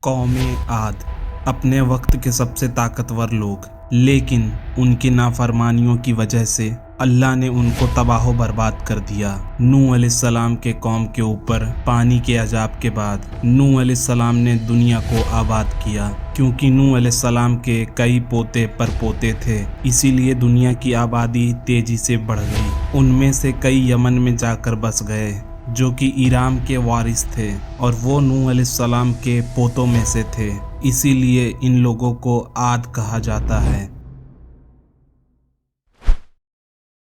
कौम आद अपने वक्त के सबसे ताकतवर लोग, लेकिन उनकी नाफरमानियों की वजह से अल्लाह ने उनको तबाह बर्बाद कर दिया। नूह अलैहिस्सलाम के कौम के ऊपर पानी के अजाब के बाद नूह अलैहिस्सलाम ने दुनिया को आबाद किया। क्योंकि नूह अलैहिस्सलाम के कई पोते परपोते थे, इसीलिए दुनिया की आबादी तेजी से बढ़ गई। उनमें से कई यमन में जाकर बस गए, जो कि ईराम के वारिस थे, और वो नूह अलैहिस्सलाम के पोतों में से थे। इसीलिए इन लोगों को आद कहा जाता है।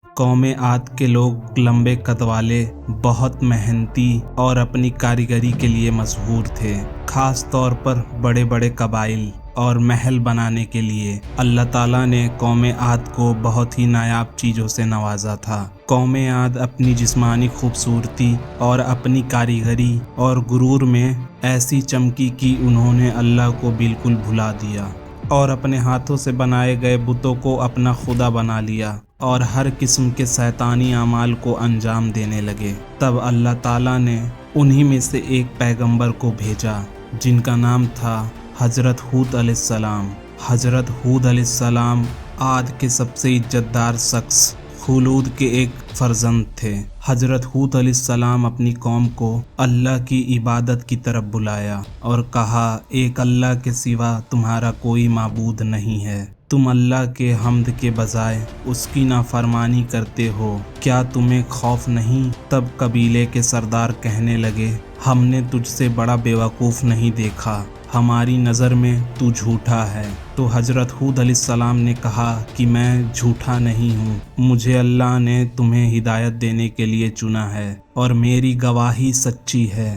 कौम आद के लोग लंबे कद वाले, बहुत मेहनती और अपनी कारीगरी के लिए मशहूर थे। खास तौर पर बड़े बड़े कबाइल और महल बनाने के लिए अल्लाह ताला ने कौम आद को बहुत ही नायाब चीज़ों से नवाजा था। कौम आद अपनी जिस्मानी खूबसूरती और अपनी कारीगरी और गुरूर में ऐसी चमकी कि उन्होंने अल्लाह को बिल्कुल भुला दिया और अपने हाथों से बनाए गए बुतों को अपना खुदा बना लिया और हर किस्म के शैतानी अमाल को अंजाम देने लगे। तब अल्लाह ताला ने उन्हीं में से एक पैगंबर को भेजा, जिनका नाम था हज़रत हूद अलैहिस्सलाम। हज़रत हूद अलैहिस्सलाम आद के सबसे इज्जतदार शख्स खुलूद के एक फर्जंद थे। हज़रत हूद अलैहिस्सलाम अपनी कौम को अल्लाह की इबादत की तरफ बुलाया और कहा, एक अल्लाह के सिवा तुम्हारा कोई माबूद नहीं है। तुम अल्लाह के हम्द के बजाय उसकी नाफरमानी करते हो, क्या तुम्हें खौफ नहीं? तब कबीले के सरदार कहने लगे, हमने तुझसे बड़ा बेवकूफ़ नहीं देखा, हमारी नज़र में तू झूठा है। तो हज़रत हूद अलैहिस्सलाम ने कहा कि मैं झूठा नहीं हूँ, मुझे अल्लाह ने तुम्हें हिदायत देने के लिए चुना है और मेरी गवाही सच्ची है।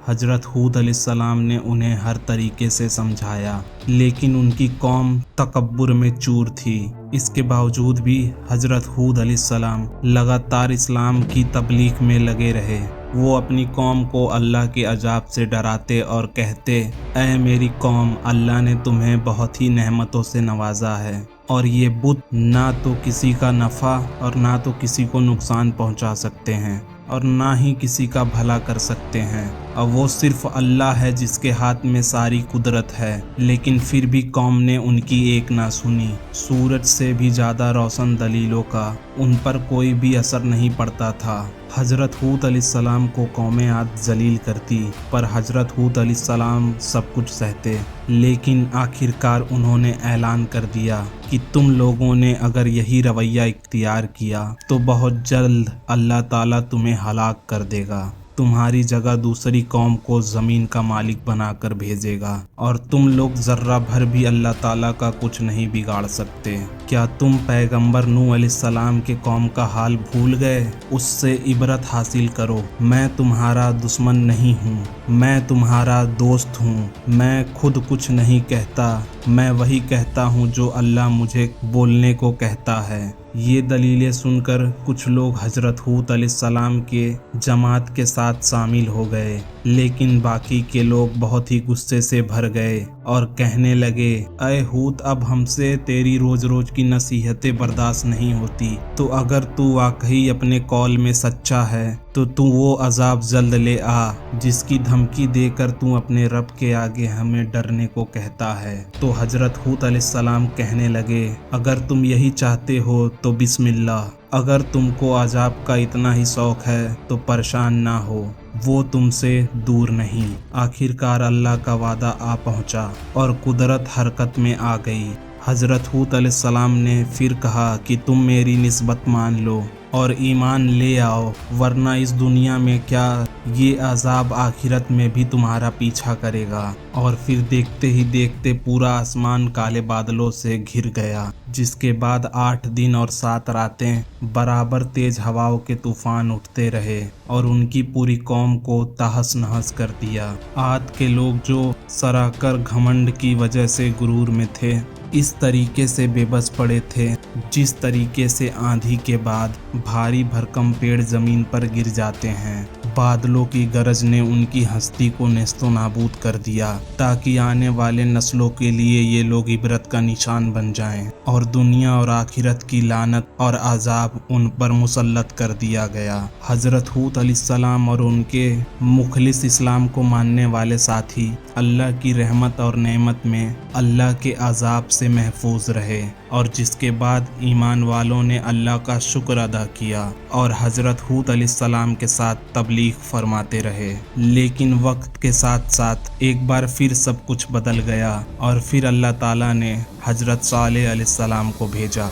हज़रत हूद अलैहिस्सलाम ने उन्हें हर तरीके से समझाया, लेकिन उनकी कौम तकब्बुर में चूर थी। इसके बावजूद भी हज़रत हूद अलैहिस्सलाम लगातार इस्लाम की तबलीग में लगे रहे। वो अपनी कौम को अल्लाह के अजाब से डराते और कहते, ऐ मेरी कौम, अल्लाह ने तुम्हें बहुत ही नेमतों से नवाजा है और ये बुत ना तो किसी का नफ़ा और ना तो किसी को नुकसान पहुंचा सकते हैं और ना ही किसी का भला कर सकते हैं। और वो सिर्फ अल्लाह है जिसके हाथ में सारी कुदरत है। लेकिन फिर भी कौम ने उनकी एक ना सुनी। सूरज से भी ज़्यादा रोशन दलीलों का उन पर कोई भी असर नहीं पड़ता था। हज़रत हूद अलैहिस्सलाम को कौम आद जलील करती, पर हज़रत हूद अलैहिस्सलाम सब कुछ सहते। लेकिन आखिरकार उन्होंने ऐलान कर दिया कि तुम लोगों ने अगर यही रवैया इख्तियार किया तो बहुत जल्द अल्लाह ताला तुम्हें हलाक कर देगा, तुम्हारी जगह दूसरी कौम को ज़मीन का मालिक बनाकर भेजेगा और तुम लोग ज़र्रा भर भी अल्लाह ताला का कुछ नहीं बिगाड़ सकते। क्या तुम पैगंबर नूह अलैहिस्सलाम के कौम का हाल भूल गए? उससे इबरत हासिल करो। मैं तुम्हारा दुश्मन नहीं हूँ, मैं तुम्हारा दोस्त हूँ। मैं खुद कुछ नहीं कहता, मैं वही कहता हूँ जो अल्लाह मुझे बोलने को कहता है। ये दलीलें सुनकर कुछ लोग हज़रत हूद अलैहिस्सलाम के जमात के साथ शामिल हो गए, लेकिन बाकी के लोग बहुत ही गुस्से से भर गए और कहने लगे, अय हूद, अब हमसे तेरी रोज़ रोज़ की नसीहतें बर्दाश्त नहीं होती। तो अगर तू वाकई अपने कौल में सच्चा है तो तू वो अजाब जल्द ले आ जिसकी धमकी देकर तू अपने रब के आगे हमें डरने को कहता है। तो हज़रत हूद अलैहिस्सलाम कहने लगे, अगर तुम यही चाहते हो तो बिस्मिल्लाह, अगर तुमको अजाब का इतना ही शौक़ है तो परेशान ना हो, वो तुमसे दूर नहीं। आखिरकार अल्लाह का वादा आ पहुंचा और कुदरत हरकत में आ गई। हज़रत हूद अलैहिस्सलाम ने फिर कहा कि तुम मेरी निस्बत मान लो और ईमान ले आओ, वरना इस दुनिया में क्या ये अजाब आखिरत में भी तुम्हारा पीछा करेगा। और फिर देखते ही देखते पूरा आसमान काले बादलों से घिर गया, जिसके बाद 8 दिन और 7 रातें बराबर तेज हवाओं के तूफान उठते रहे और उनकी पूरी कौम को तहस नहस कर दिया। आद के लोग जो सराकर घमंड की वजह से गुरूर में थे, इस तरीके से बेबस पड़े थे जिस तरीके से आंधी के बाद भारी भरकम पेड़ जमीन पर गिर जाते हैं। बादलों की गरज ने उनकी हस्ती को नेस्तो नाबूद कर दिया ताकि आने वाले नस्लों के लिए ये लोग इबरत का निशान बन जाएं, और दुनिया और आखिरत की लानत और अजाब उन पर मुसल्लत कर दिया गया। हजरत हूद अलैहिस्सलाम और उनके मुखलिस इस्लाम को मानने वाले साथी अल्लाह की रहमत और नेमत में अल्लाह के अजाब से महफूज रहे, और जिसके बाद ईमान वालों ने अल्लाह का शुक्र अदा किया और हजरत हूद अलैहिस्सलाम के साथ तबलीग फरमाते रहे। लेकिन वक्त के साथ साथ एक बार फिर सब कुछ बदल गया और फिर अल्लाह ताला ने हजरत सालेह अलैहिस्सलाम को भेजा।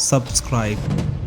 सब्सक्राइब।